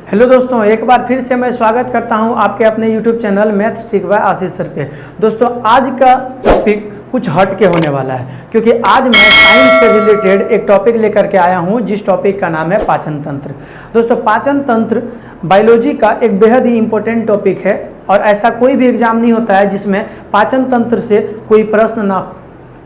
Hello दोस्तों, एक बार फिर से मैं स्वागत करता हूं आपके अपने YouTube channel maths trick bye आशीष सर पे। दोस्तों आज का टॉपिक कुछ हट के होने वाला है, क्योंकि आज मैं साइंस से रिलेटेड एक टॉपिक लेकर के आया हूं, जिस टॉपिक का नाम है पाचन तंत्र। दोस्तों पाचन तंत्र बायोलॉजी का एक बेहद ही इंपॉर्टेंट टॉपिक है और ऐसा कोई भी एग्जाम नहीं होता है जिसमें पाचन तंत्र से कोई प्रश्न ना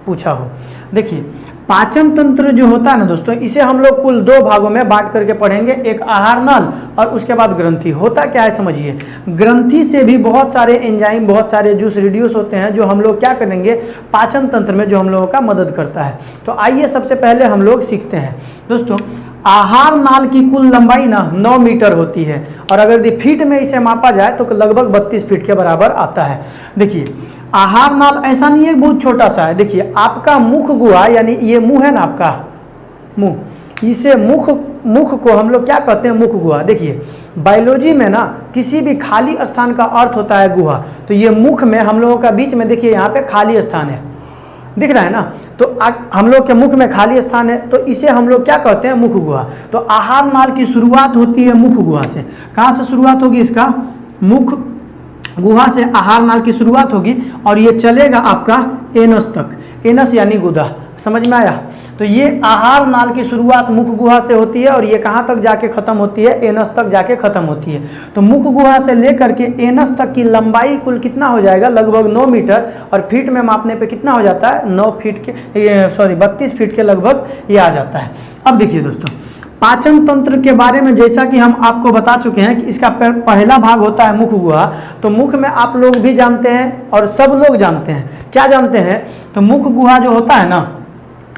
पूछा हो। देखिए पाचन तंत्र जो होता है ना दोस्तों, इसे हम लोग कुल दो भागों में बांट करके पढ़ेंगे, एक आहार नल और उसके बाद ग्रंथि। होता क्या है समझिए, ग्रंथि से भी बहुत सारे एंजाइम, बहुत सारे जूस रिड्यूस होते हैं जो हम लोग क्या करेंगे पाचन तंत्र में, जो हम लोगों का मदद करता है। तो आइए सबसे पहले हम लोग सीखते हैं। दोस्तों आहार नाल की कुल लंबाई ना 9 मीटर होती है और अगर फीट में इसे मापा जाए तो लगभग 32 फीट के बराबर आता है। देखिए आहार नाल ऐसा नहीं है बहुत छोटा सा है। देखिए आपका मुख गुहा, यानी ये मुंह है ना आपका मुंह, इसे मुख को हम लोग क्या कहते हैं, मुख गुहा। देखिए बायोलॉजी में ना किसी भी खाली स्थान का अर्थ होता है गुहा, तो ये मुख में हम लोगों का बीच में देखिए यहाँ पे खाली स्थान है, दिख रहा है ना। तो हम लोग के मुख में खाली स्थान है, तो इसे हम लोग क्या कहते हैं, मुख गुहा। तो आहार नाल की शुरुआत होती है मुख गुहा से। कहाँ से शुरुआत होगी इसका, मुख गुहा से आहार नाल की शुरुआत होगी और ये चलेगा आपका एनस तक। एनस यानी गुदा, समझ में आया। तो ये आहार नाल की शुरुआत मुख गुहा से होती है और ये कहाँ तक जाके खत्म होती है, एनस तक जाके खत्म होती है। तो मुख गुहा से लेकर के एनस तक की लंबाई कुल कितना हो जाएगा, लगभग 9 मीटर और फीट में मापने पे कितना हो जाता है, 9 फीट के 32 फीट के लगभग ये आ जाता है। अब देखिए दोस्तों पाचन तंत्र के बारे में जैसा कि हम आपको बता चुके हैं कि इसका पहला भाग होता है मुख गुहा। तो मुख में आप लोग भी जानते हैं और सब लोग जानते हैं, क्या जानते हैं, तो मुख गुहा जो होता है ना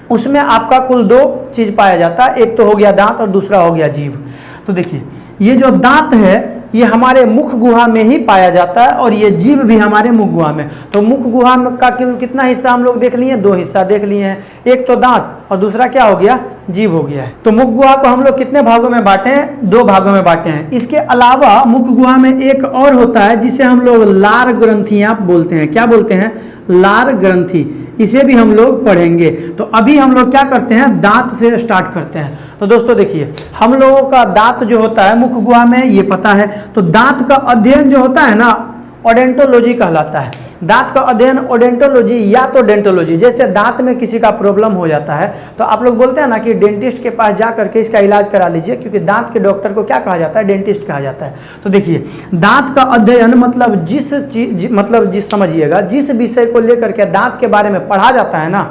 उसमें आपका कुल 2 चीज पाया जाता है, एक तो हो गया दांत और दूसरा हो गया जीभ। तो देखिए ये जो दांत है ये हमारे मुख गुहा में ही पाया जाता है और ये जीभ भी हमारे मुख गुहा में। तो मुख गुहा का कितना हिस्सा हम लोग देख लिए, 2 हिस्सा देख लिए हैं, एक तो दांत और दूसरा क्या हो गया, जीभ हो गया है। तो मुख गुहा को हम लोग कितने भागों में बांटे हैं, 2 भागों में बांटे हैं। इसके अलावा मुख गुहा में एक और होता है जिसे हम लोग लार ग्रंथियां बोलते हैं। क्या बोलते हैं, लार ग्रंथि, इसे भी हम लोग पढ़ेंगे। तो अभी हम लोग क्या करते हैं, दांत से स्टार्ट करते हैं। तो दोस्तों देखिए हम लोगों का दांत जो होता है मुख गुहा में, ये पता है। तो दांत का अध्ययन जो होता है ना ओडेंटोलॉजी कहलाता है। दांत का अध्ययन ओडेंटोलॉजी या तो डेंटोलॉजी, जैसे दांत में किसी का प्रॉब्लम हो जाता है तो आप लोग बोलते हैं ना कि डेंटिस्ट के पास जा करके इसका इलाज करा लीजिए, क्योंकि दांत के डॉक्टर को क्या कहा जाता है, डेंटिस्ट कहा जाता है। तो देखिए दांत का अध्ययन मतलब जिस समझिएगा जिस विषय को लेकर के दांत के बारे में पढ़ा जाता है ना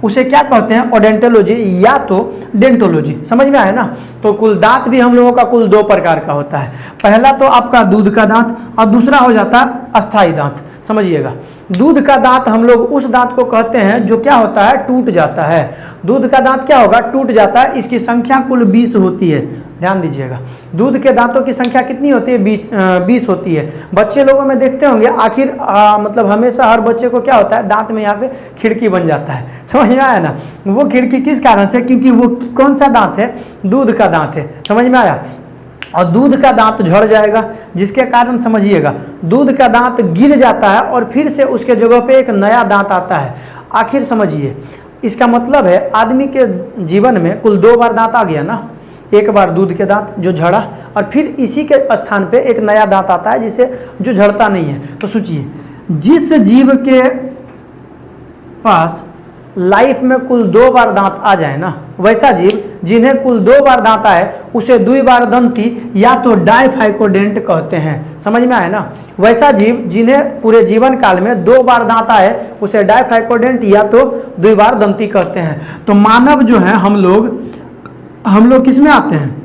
उसे क्या कहते हैं, ओडेंटोलॉजी या तो डेंटोलॉजी। समझ में आया ना। तो कुल दांत भी हम लोगों का कुल 2 प्रकार का होता है। पहला तो आपका दूध का दांत और दूसरा हो जाता है अस्थाई दांत। समझिएगा दूध का दांत हम लोग उस दांत को कहते हैं जो क्या होता है, टूट जाता है। दूध का दांत क्या होगा, टूट जाता है। इसकी संख्या कुल 20 होती है, ध्यान दीजिएगा। दूध के दांतों की संख्या कितनी होती है, 20 होती है। बच्चे लोगों में देखते होंगे आखिर मतलब हमेशा हर बच्चे को क्या होता है, दांत में यहाँ पे खिड़की बन जाता है। समझ में आया ना। वो खिड़की किस कारण से, क्योंकि वो कौन सा दांत है, दूध का दांत है। समझ में आया। और दूध का दांत झड़ जाएगा, जिसके कारण समझिएगा दूध का दांत गिर जाता है और फिर से उसके जगह पे एक नया दांत आता है। आखिर समझिए इसका मतलब है आदमी के जीवन में कुल 2 बार दांत आ गया ना। एक बार दूध के दांत जो झड़ा और फिर इसी के स्थान पे एक नया दांत आता है जिसे जो झड़ता नहीं है। तो सोचिए जिस जीव के पास लाइफ में कुल 2 बार दांत आ जाए ना, वैसा जीव जिन्हें कुल 2 बार दांत आए उसे द्विबारदंती या तो डाइफाइकोडेंट कहते हैं। समझ में आया ना। वैसा जीव जिन्हें पूरे जीवन काल में 2 बार दांत आए उसे डाइफाइकोडेंट या तो द्विबारदंती कहते हैं। तो मानव जो है हम लोग किस में आते हैं,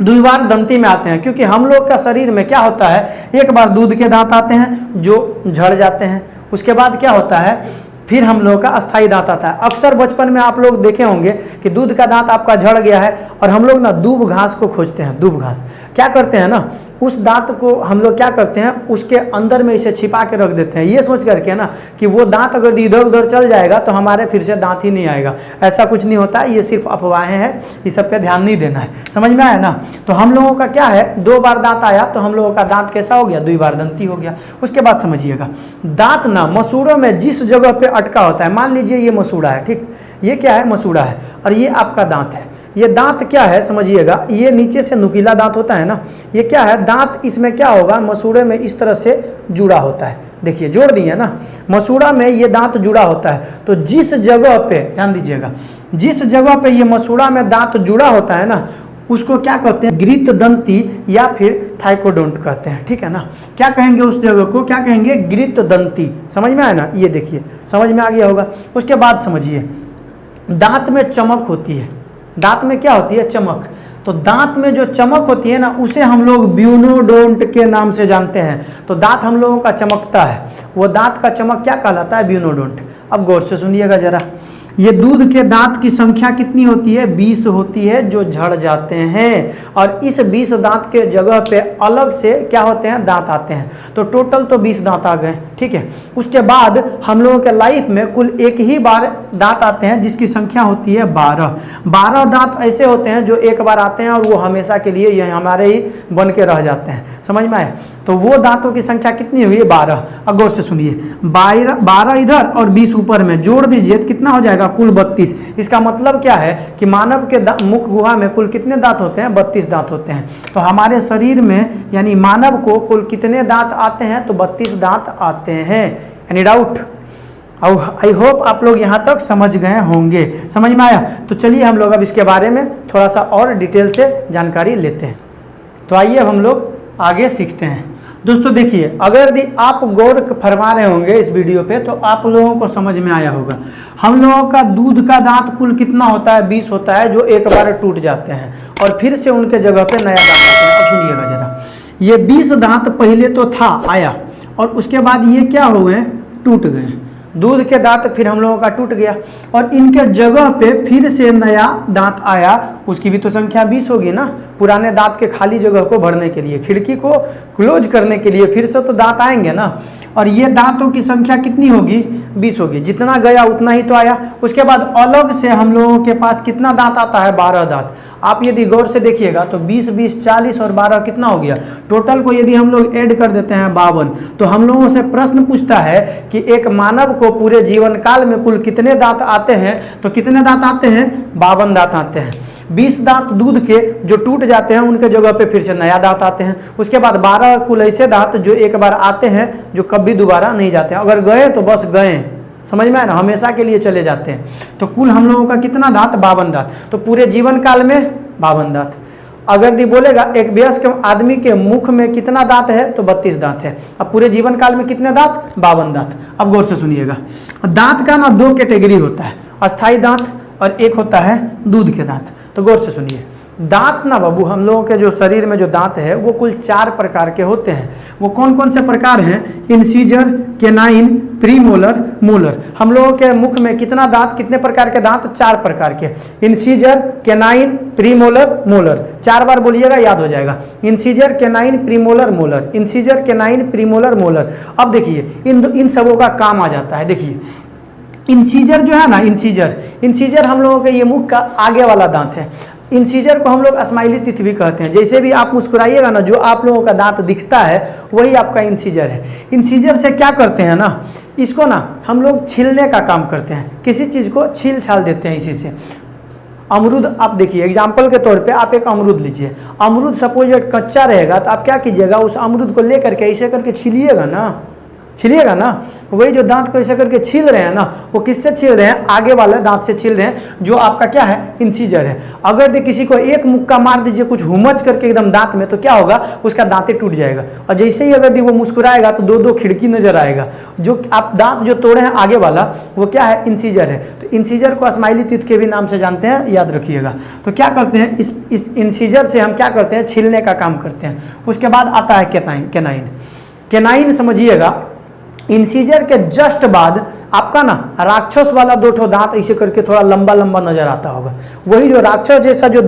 द्विबारदंती में आते हैं, क्योंकि हम लोग का शरीर में क्या होता है, एक बार दूध के दांत आते हैं जो झड़ जाते हैं, उसके बाद क्या होता है, फिर हम लोग का अस्थाई दांत आता है। अक्सर बचपन में आप लोग देखे होंगे कि दूध का दांत आपका झड़ गया है और हम लोग ना दूब घास को खोजते हैं। दूब घास क्या करते हैं ना, उस दांत को हम लोग क्या करते हैं, उसके अंदर में इसे छिपा के रख देते हैं, ये सोच करके ना कि वो दांत अगर इधर उधर चल जाएगा तो हमारे फिर से दांत ही नहीं आएगा। ऐसा कुछ नहीं होता, ये सिर्फ अफवाहें हैं, इस सब पे ध्यान नहीं देना है। समझ में आया ना। तो हम लोगों का क्या है, 2 बार दांत आया तो हम लोगों का दांत कैसा हो गया, द्विबारदंती हो गया। उसके बाद समझिएगा दांत ना मसूड़ों में जिस जगह पे अटका होता है, मान लीजिए ये मसूड़ा है, ठीक, ये क्या है, मसूड़ा है और ये आपका दांत है। ये दांत क्या है समझिएगा, ये नीचे से नुकीला दांत होता है ना, ये क्या है दांत, इसमें क्या होगा मसूड़े में इस तरह से जुड़ा होता है। देखिए जोड़ दिए ना, मसूड़ा में ये दांत जुड़ा होता है। तो जिस जगह पे ध्यान दीजिएगा, जिस जगह पे ये मसूड़ा में दांत जुड़ा होता है ना, उसको क्या कहते हैं, गृत दंती या फिर थाइकोडोंट कहते हैं। ठीक है ना, क्या कहेंगे उस जगह को, क्या कहेंगे, गृत दंती। समझ में आया ना, ये देखिए समझ में आ गया होगा। उसके बाद समझिए, दांत में चमक होती है, दांत में क्या होती है, चमक। तो दांत में जो चमक होती है ना, उसे हम लोग ब्यूनोडोंट के नाम से जानते हैं। तो दांत हम लोगों का चमकता है, वो दांत का चमक क्या कहलाता है, ब्यूनोडोंट। अब गौर से सुनिएगा जरा, ये दूध के दांत की संख्या कितनी होती है, 20 होती है जो झड़ जाते हैं, और इस 20 दांत के जगह पे अलग से क्या होते हैं, दांत आते हैं। तो टोटल तो 20 दांत आ गए। ठीक है, उसके बाद हम लोगों के लाइफ में कुल एक ही बार दांत आते हैं जिसकी संख्या होती है 12 दांत ऐसे होते हैं जो एक बार आते हैं और वो हमेशा के लिए ये हमारे ही बन के रह जाते हैं। समझ में आए, तो वो दांतों की संख्या कितनी हुई है, 12। अब गौर से सुनिए, 12 इधर और 20 ऊपर में जोड़ दीजिए, कितना हो जाएगा, कुल 32। इसका मतलब क्या है कि मानव के मुख गुहा में कुल कितने दांत होते हैं, 32 दांत होते हैं। तो हमारे शरीर में यानी मानव को कुल कितने दांत आते हैं, तो 32 दांत आते हैं। Any doubt? आई होप आप लोग यहाँ तक समझ गए होंगे। समझ में आया? तो चलिए हम लोग अब इसके बारे में थोड़ा सा और डिटेल से जानकारी लेते हैं। तो आइए अब हम लोग आगे सीखते हैं। दोस्तों देखिए, अगर यदि आप गौर फरमा रहे होंगे इस वीडियो पे तो आप लोगों को समझ में आया होगा। हम लोगों का दूध का दांत कुल कितना होता है, 20 होता है, जो एक बार टूट जाते हैं और फिर से उनके जगह पे नया दांत आते हैं। अब सुनिएगा जरा, ये 20 दांत पहले तो था, आया, और उसके बाद ये क्या हो गए, टूट गए। दूध के दांत फिर हम लोगों का टूट गया और इनके जगह पे फिर से नया दांत आया, उसकी भी तो संख्या 20 होगी ना। पुराने दांत के खाली जगह को भरने के लिए, खिड़की को क्लोज करने के लिए फिर से तो दांत आएंगे ना। और ये दांतों की संख्या कितनी होगी, 20 होगी। जितना गया उतना ही तो आया। उसके बाद अलग से हम लोगों के पास कितना दांत आता है, 12 दांत। आप यदि गौर से देखिएगा तो 20 20 40 और 12 कितना हो गया, टोटल को यदि हम लोग ऐड कर देते हैं 52। तो हम लोगों से प्रश्न पूछता है कि एक मानव को पूरे जीवन काल में कुल कितने दांत आते हैं, तो कितने दांत आते हैं, 52 दांत आते हैं। 20 दांत दूध के जो टूट जाते हैं उनके जगह पे फिर से नया दांत आते हैं। उसके बाद 12 कुल ऐसे दांत जो एक बार आते हैं जो कभी दोबारा नहीं जाते हैं। अगर गए तो बस गए, समझ में आया ना, हमेशा के लिए चले जाते हैं। तो कुल हम लोगों का कितना दांत, 52 दांत। तो पूरे जीवन काल में 52 दांत। अगर दी बोलेगा एक वयस्क आदमी के मुख में कितना दांत है, तो 32 दांत है। अब पूरे जीवन काल में कितने दांत, 52 दांत। अब गौर से सुनिएगा, दांत का ना 2 कैटेगरी होता है, अस्थाई दांत और एक होता है दूध के दांत। तो गौर से सुनिए, दांत ना बाबू, हम लोगों के जो शरीर में जो दांत है वो कुल 4 प्रकार के होते हैं। वो कौन कौन से प्रकार हैं, इंसीजर, केनाइन, प्रीमोलर, मोलर। हम लोगों के मुख में कितना दांत, कितने प्रकार के दांत, 4 प्रकार के, इंसीजर, केनाइन, प्रीमोलर, मोलर। 4 बार बोलिएगा, याद हो जाएगा। Incisor, canine, premolar, molar, incisor, canine, premolar, molar. अब देखिए इन सबों का काम आ जाता है। देखिए इंसीजर जो है ना, इंसीजर हम लोगों के ये मुख का आगे वाला दांत है। इंसीजर को हम लोग स्माइली टीथ भी कहते हैं। जैसे भी आप मुस्कुराइएगा ना, जो आप लोगों का दांत दिखता है वही आपका इंसीजर है। इंसीजर से क्या करते हैं ना, इसको ना हम लोग छीलने का काम करते हैं, किसी चीज़ को छील छाल देते हैं इसी से। अमरूद आप देखिए, एग्जाम्पल के तौर पे आप एक अमरूद लीजिए। अमरूद सपोज कच्चा रहेगा तो आप क्या कीजिएगा, उस अमरूद को ले करके ऐसे करके छीलिएगा ना, वही जो दांत को ऐसे करके छील रहे हैं ना, वो किससे छील रहे हैं, आगे वाले दांत से छील रहे हैं, जो आपका क्या है, इंसीजर है। अगर किसी को एक मुक्का मार दीजिए कुछ हुमच करके एकदम दांत में, तो क्या होगा, उसका दांत टूट जाएगा। और जैसे ही अगर वो मुस्कुराएगा तो 2-2 खिड़की नजर आएगा। जो आप दांत जो तोड़े हैं आगे वाला, वो क्या है, इंसीजर है। तो इंसीजर को स्माइली टीथ के भी नाम से जानते हैं, याद रखिएगा। तो क्या करते हैं, इस इंसीजर से हम क्या करते हैं, छीलने का काम करते हैं। उसके बाद आता है केनाइन समझिएगा। इंसीजर के जस्ट बाद आपका ना राक्षस वाला 2 दांत ऐसे करके थोड़ा लंबा लंबा नजर आता होगा। वही जो राक्षस जैसा जो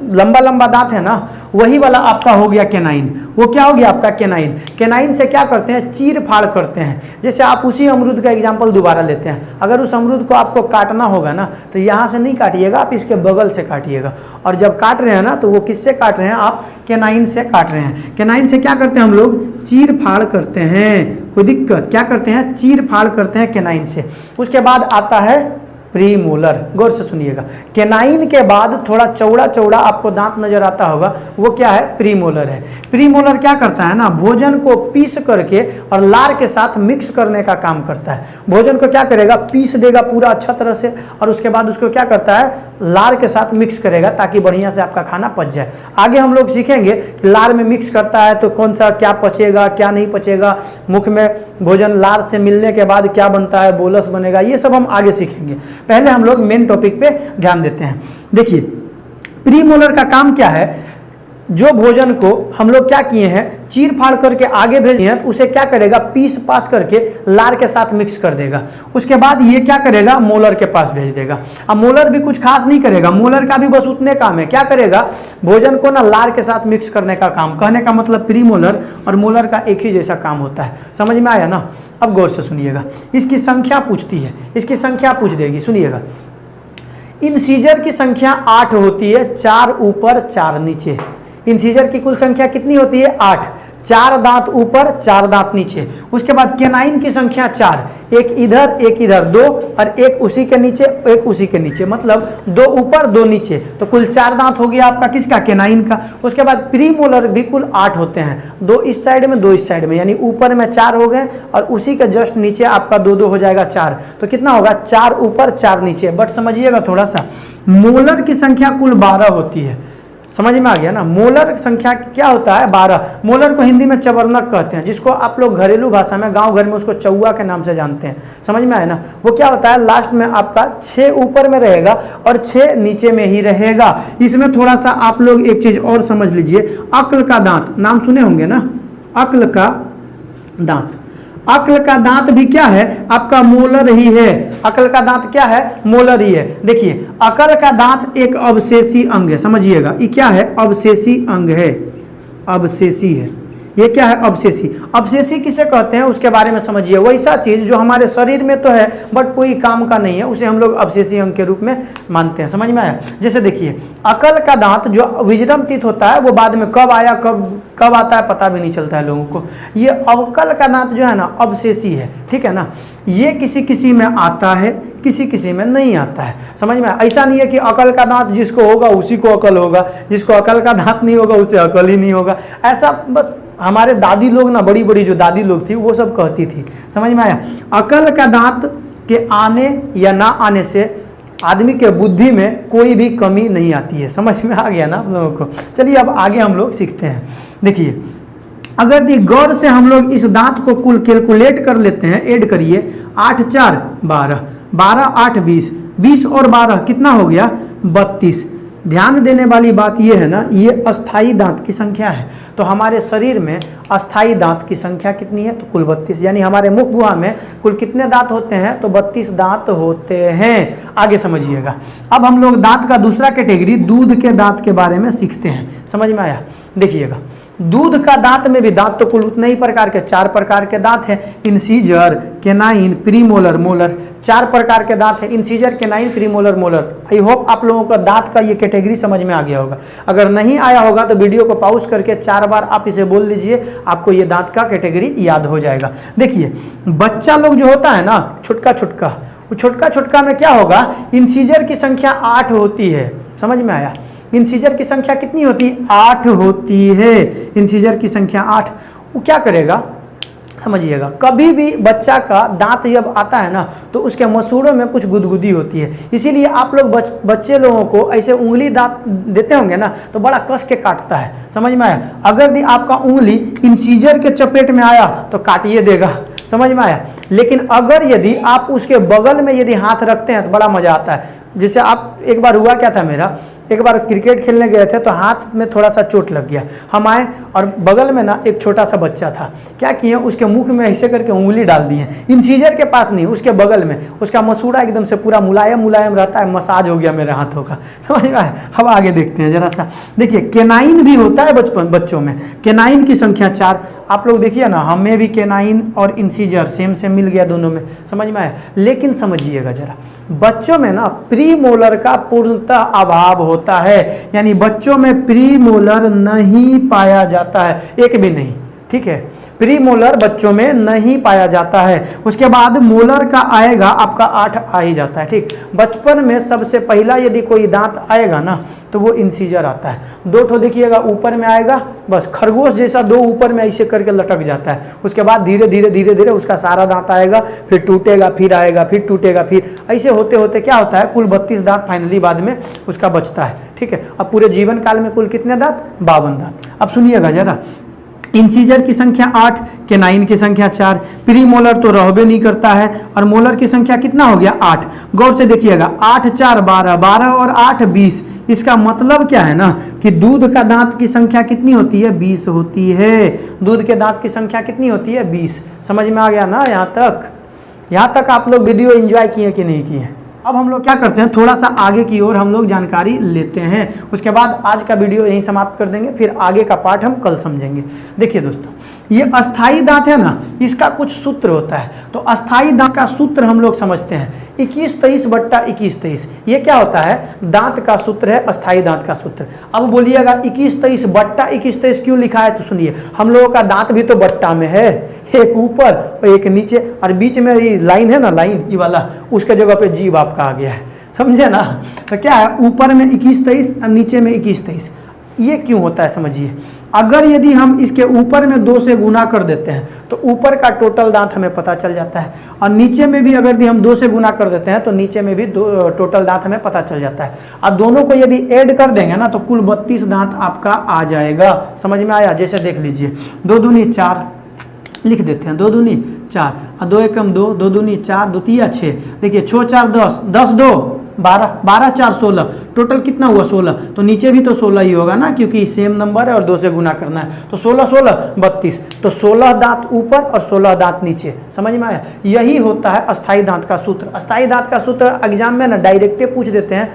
लंबा लंबा दांत है ना, वही वाला आपका हो गया केनाइन। वो क्या हो गया आपका केनाइन। केनाइन से क्या करते हैं, चीर फाड़ करते हैं। जैसे आप उसी अमरूद का एग्जांपल दोबारा लेते हैं। अगर उस अमरूद को आपको काटना होगा ना, तो यहाँ से नहीं काटिएगा, आप इसके बगल से काटिएगा। और जब काट रहे हैं ना, तो वो किससे काट रहे हैं, आप केनाइन से काट रहे हैं। केनाइन से क्या करते हैं हम लोग, चीर फाड़ करते हैं। कोई दिक्कत, क्या करते हैं, चीर फाड़ करते हैं केनाइन से। उसके बाद आता है प्रीमोलर। गौर से सुनिएगा, केनाइन के बाद थोड़ा चौड़ा चौड़ा आपको दांत नजर आता होगा, वो क्या है? प्रीमोलर है। प्रीमोलर क्या करता है ना, भोजन को पीस करके और लार के साथ मिक्स करने का काम करता है। भोजन को क्या करेगा? पीस देगा पूरा अच्छा तरह से, और उसके बाद उसको क्या करता है? लार के साथ मिक्स करेगा ताकि बढ़िया से आपका खाना पच जाए। आगे हम लोग सीखेंगे कि लार में मिक्स करता है तो कौन सा क्या पचेगा, क्या नहीं पचेगा, मुख में भोजन लार से मिलने के बाद क्या बनता है, बोलस बनेगा, ये सब हम आगे सीखेंगे। पहले हम लोग मेन टॉपिक पे ध्यान देते हैं। देखिए, प्रीमोलर का काम क्या है? जो भोजन को हम लोग क्या किए हैं, चीर फाड़ करके आगे भेजे हैं, तो उसे क्या करेगा? पीस पास करके लार के साथ मिक्स कर देगा। उसके बाद ये क्या करेगा? मोलर के पास भेज देगा। अब मोलर भी कुछ खास नहीं करेगा, मोलर का भी बस उतने काम है, क्या करेगा? भोजन को ना लार के साथ मिक्स करने का काम। कहने का मतलब प्रीमोलर और मोलर का एक ही जैसा काम होता है। समझ में आया ना? अब गौर से सुनिएगा, इसकी संख्या पूछती है, इसकी संख्या पूछ देगी। सुनिएगा, इंसीजर की संख्या 8 होती है, 4 ऊपर 4 नीचे। इंसीजर की कुल संख्या कितनी होती है? 8। 4 दांत ऊपर 4 दांत नीचे। उसके बाद केनाइन की संख्या 4, एक इधर 2 और एक उसी के नीचे, एक उसी के नीचे, मतलब 2 ऊपर 2 नीचे, तो कुल 4 दांत हो गया आपका किसका? केनाइन का। उसके बाद प्रीमोलर भी कुल 8 होते हैं, 2 इस साइड में 2 इस साइड में, यानी ऊपर में 4 हो गए और उसी के जस्ट नीचे आपका 2 हो जाएगा 4। तो कितना होगा? 4 ऊपर 4 नीचे। बट समझिएगा थोड़ा सा, मोलर की संख्या कुल 12 होती है। समझ में आ गया ना? मोलर संख्या क्या होता है? 12। मोलर को हिंदी में चवर्णक कहते हैं, जिसको आप लोग घरेलू भाषा में गांव घर में उसको चौवा के नाम से जानते हैं। समझ में आया ना? वो क्या होता है? लास्ट में आपका 6 ऊपर में रहेगा और 6 नीचे में ही रहेगा। इसमें थोड़ा सा आप लोग एक चीज और समझ लीजिए, अक्ल का दांत नाम सुने होंगे ना? अक्ल का दांत, अक्ल का दांत भी क्या है? आपका मोलर ही है। अक्ल का दांत क्या है? मोलर ही है। देखिए, अक्ल का दांत एक अवशेषी अंग है, समझिएगा। ये क्या है? अवशेषी अंग है, अवशेषी है। ये क्या है? अवशेषी। अवशेषी किसे कहते हैं उसके बारे में समझिए। वैसा चीज जो हमारे शरीर में तो है बट कोई काम का नहीं है, उसे हम लोग अवशेषी अंग के रूप में मानते हैं। समझ में आया? जैसे देखिए, अकल का दांत जो विजडम टीथ होता है वो बाद में कब आया कब आता है पता भी नहीं चलता है लोगों को। ये अवकल का दांत जो है ना, अवशेषी है, ठीक है ना? ये किसी किसी में आता है, किसी किसी में नहीं आता है। समझ में? ऐसा नहीं है कि अकल का दांत जिसको होगा उसी को अकल होगा, जिसको अकल का दांत नहीं होगा उसे अकल ही नहीं होगा। ऐसा बस हमारे दादी लोग ना, बड़ी बड़ी जो दादी लोग थी वो सब कहती थी। समझ में आया? अकल का दांत के आने या ना आने से आदमी के बुद्धि में कोई भी कमी नहीं आती है। समझ में आ गया ना आप लोगों को? चलिए अब आगे हम लोग सीखते हैं। देखिए, अगर गौर से हम लोग इस दांत को कुल कैलकुलेट कर लेते हैं, ऐड करिए, 8 4 12, 12 8 20, 20 और 12 कितना हो गया? 32। ध्यान देने वाली बात यह है ना, ये अस्थाई दांत की संख्या है। तो हमारे शरीर में अस्थाई दांत की संख्या कितनी है? तो कुल 32। यानी हमारे मुख गुहा में कुल कितने दांत होते हैं? तो 32 दांत होते हैं। आगे समझिएगा। अब हम लोग दांत का दूसरा कैटेगरी, दूध के दांत के बारे में सीखते हैं। समझ में आया? देखिएगा, दूध का दांत में भी दांत तो कुल उतने ही प्रकार के 4 प्रकार के दांत हैं। इंसीजर, केनाइन, प्रीमोलर, मोलर, 4 प्रकार के दांत हैं। Incisor, canine, premolar, molar. I hope आप लोगों का दांत का ये कैटेगरी समझ में आ गया होगा। अगर नहीं आया होगा तो वीडियो को पॉज करके 4 बार आप इसे बोल लीजिए, आपको ये दांत का कैटेगरी याद हो जाएगा। देखिए, बच्चा लोग जो होता है ना, छुटका छुटका, वो छुटका छुटका में क्या होगा? इंसीजर की संख्या 8 होती है। समझ में आया? इंसीजर की संख्या कितनी होती है? 8 होती है। इंसीजर की संख्या 8। वो क्या करेगा? समझिएगा, कभी भी बच्चा का दांत जब आता है ना तो उसके मसूड़ों में कुछ गुदगुदी होती है। इसीलिए आप लोग बच्चे लोगों को ऐसे उंगली दांत देते होंगे ना तो बड़ा कस के काटता है। समझ में आया? अगर आपका उंगली इंसीजर के चपेट में आया तो काटिए देगा। समझ में आया? लेकिन अगर यदि आप उसके बगल में यदि हाथ रखते हैं तो बड़ा मजा आता है। जैसे आप, एक बार हुआ क्या था मेरा, एक बार क्रिकेट खेलने गए थे तो हाथ में थोड़ा सा चोट लग गया। हम आए और बगल में ना एक छोटा सा बच्चा था, क्या किए, उसके मुख में ऐसे करके उंगली डाल दी है। इंसीजर के पास नहीं, उसके बगल में। उसका मसूड़ा एकदम से पूरा मुलायम मुलायम रहता है, मसाज हो गया मेरे हाथों का। समझ में आया? अब आगे देखते हैं जरा सा। देखिए, केनाइन भी होता है बच्चों में। केनाइन की संख्या 4। आप लोग देखिए ना, हमें भी केनाइन और इंसीजर सेम से मिल गया दोनों में। समझ में आया? लेकिन समझिएगा जरा, बच्चों में ना प्रीमोलर का पूर्णतः अभाव होता है। यानी बच्चों में प्रीमोलर नहीं पाया जाता है, एक भी नहीं। ठीक है। प्री मोलर बच्चों में नहीं पाया जाता है। उसके बाद मोलर का आएगा आपका 8 आ ही जाता है, ठीक। बचपन में सबसे पहला यदि कोई दांत आएगा ना तो वो इंसीजर आता है। 2 ठो देखिएगा ऊपर में आएगा, बस खरगोश जैसा 2 ऊपर में ऐसे करके लटक जाता है। उसके बाद धीरे धीरे धीरे धीरे उसका सारा दांत आएगा, फिर टूटेगा, फिर आएगा, फिर टूटेगा, फिर ऐसे होते होते क्या होता है, कुल 32 दांत फाइनली बाद में उसका बचता है, ठीक है। अब पूरे जीवन काल में कुल कितने दांत? 52 दांत। अब सुनिएगा जरा, इंसीजर की संख्या 8, केनाइन की संख्या 4, प्री मोलर तो रहबे नहीं करता है, और मोलर की संख्या कितना हो गया? 8। गौर से देखिएगा, 8 4 12, 12 और 8 20। इसका मतलब क्या है ना कि दूध का दांत की संख्या कितनी होती है? 20 होती है। दूध के दांत की संख्या कितनी होती है? 20। समझ में आ गया ना? यहाँ तक आप लोग वीडियो एंजॉय किए कि नहीं किए? अब हम लोग क्या करते हैं, थोड़ा सा आगे की ओर हम लोग जानकारी लेते हैं। उसके बाद आज का वीडियो यहीं समाप्त कर देंगे, फिर आगे का पार्ट हम कल समझेंगे। देखिए दोस्तों, ये अस्थाई दांत है ना, इसका कुछ सूत्र होता है। तो अस्थाई दांत का सूत्र हम लोग समझते हैं 21-23/21-23। ये क्या होता है? दांत का सूत्र है, अस्थाई दांत का सूत्र। अब बोलिएगा 21-23/21-23 क्यों लिखा है? तो सुनिए, हम लोगों का दांत भी तो बट्टा में है, एक ऊपर और एक नीचे, और बीच में ये लाइन है ना, लाइन ये वाला, उसके जगह पे जीभ आपका आ गया है, समझे ना? तो क्या है, ऊपर में 21-23 और नीचे में 21-23। ये क्यों होता है समझिए। अगर यदि हम इसके ऊपर में 2 से गुना कर देते हैं तो ऊपर का टोटल दांत हमें पता चल जाता है, और नीचे में भी अगर हम 2 से गुना कर देते हैं तो नीचे में भी टोटल दांत हमें पता चल जाता है। अब दोनों को यदि ऐड कर देंगे ना तो कुल 32 दांत आपका आ जाएगा। समझ में आया? जैसे देख लीजिए, 2 दूनी 4 लिख देते हैं, 2 दूनी 4 और 2 एकम 2, 2 दूनी 4, 2 तिया 6। देखिए 6 4 10, 10 2 12, 12 4 16, टोटल कितना हुआ? 16। तो नीचे भी तो 16 ही होगा ना, क्योंकि सेम नंबर है और 2 से गुना करना है। तो 16 16 32, तो 16 दांत ऊपर और 16 दांत नीचे। समझ में आया? यही होता है अस्थाई दांत का सूत्र। अस्थाई दांत का सूत्र एग्जाम में ना डायरेक्ट पूछ देते हैं।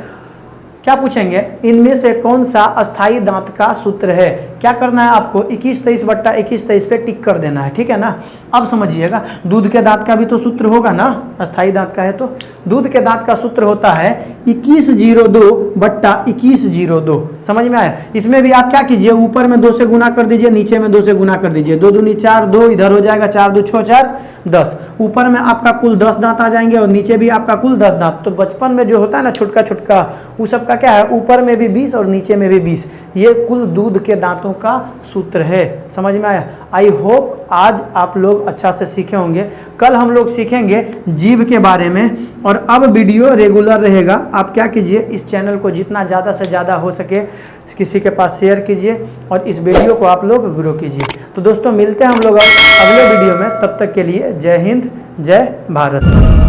क्या पूछेंगे? इनमें से कौन सा अस्थाई दांत का सूत्र है? क्या करना है आपको? 21-23/21-23 पे टिक कर देना है, ठीक है ना? अब समझिएगा, दूध के दांत का भी तो सूत्र होगा ना, अस्थाई दांत का है तो। दूध के दांत का सूत्र होता है 2102/2102। समझ में आया? इसमें भी आप क्या कीजिए, ऊपर में 2 से गुना कर दीजिए, नीचे में 2 से गुना कर दीजिए। 2 दूनी 4, 2 इधर हो जाएगा, 4 2 6 4 10। ऊपर में आपका कुल 10 दांत आ जाएंगे और नीचे भी आपका कुल 10 दांत। तो बचपन में जो होता है ना छुटका छुटका, वो सबका क्या है? ऊपर में भी 20 और नीचे में भी 20। ये कुल दूध के दांतों का सूत्र है। समझ में आया? आई होप आज आप लोग अच्छा से सीखे होंगे। कल हम लोग सीखेंगे जीभ के बारे में, और अब वीडियो रेगुलर रहेगा। आप क्या कीजिए, इस चैनल को जितना ज़्यादा से ज़्यादा हो सके किसी के पास शेयर कीजिए, और इस वीडियो को आप लोग ग्रो कीजिए। तो दोस्तों, मिलते हैं हम लोग अगले वीडियो में। तब तक के लिए जय हिंद, जय भारत।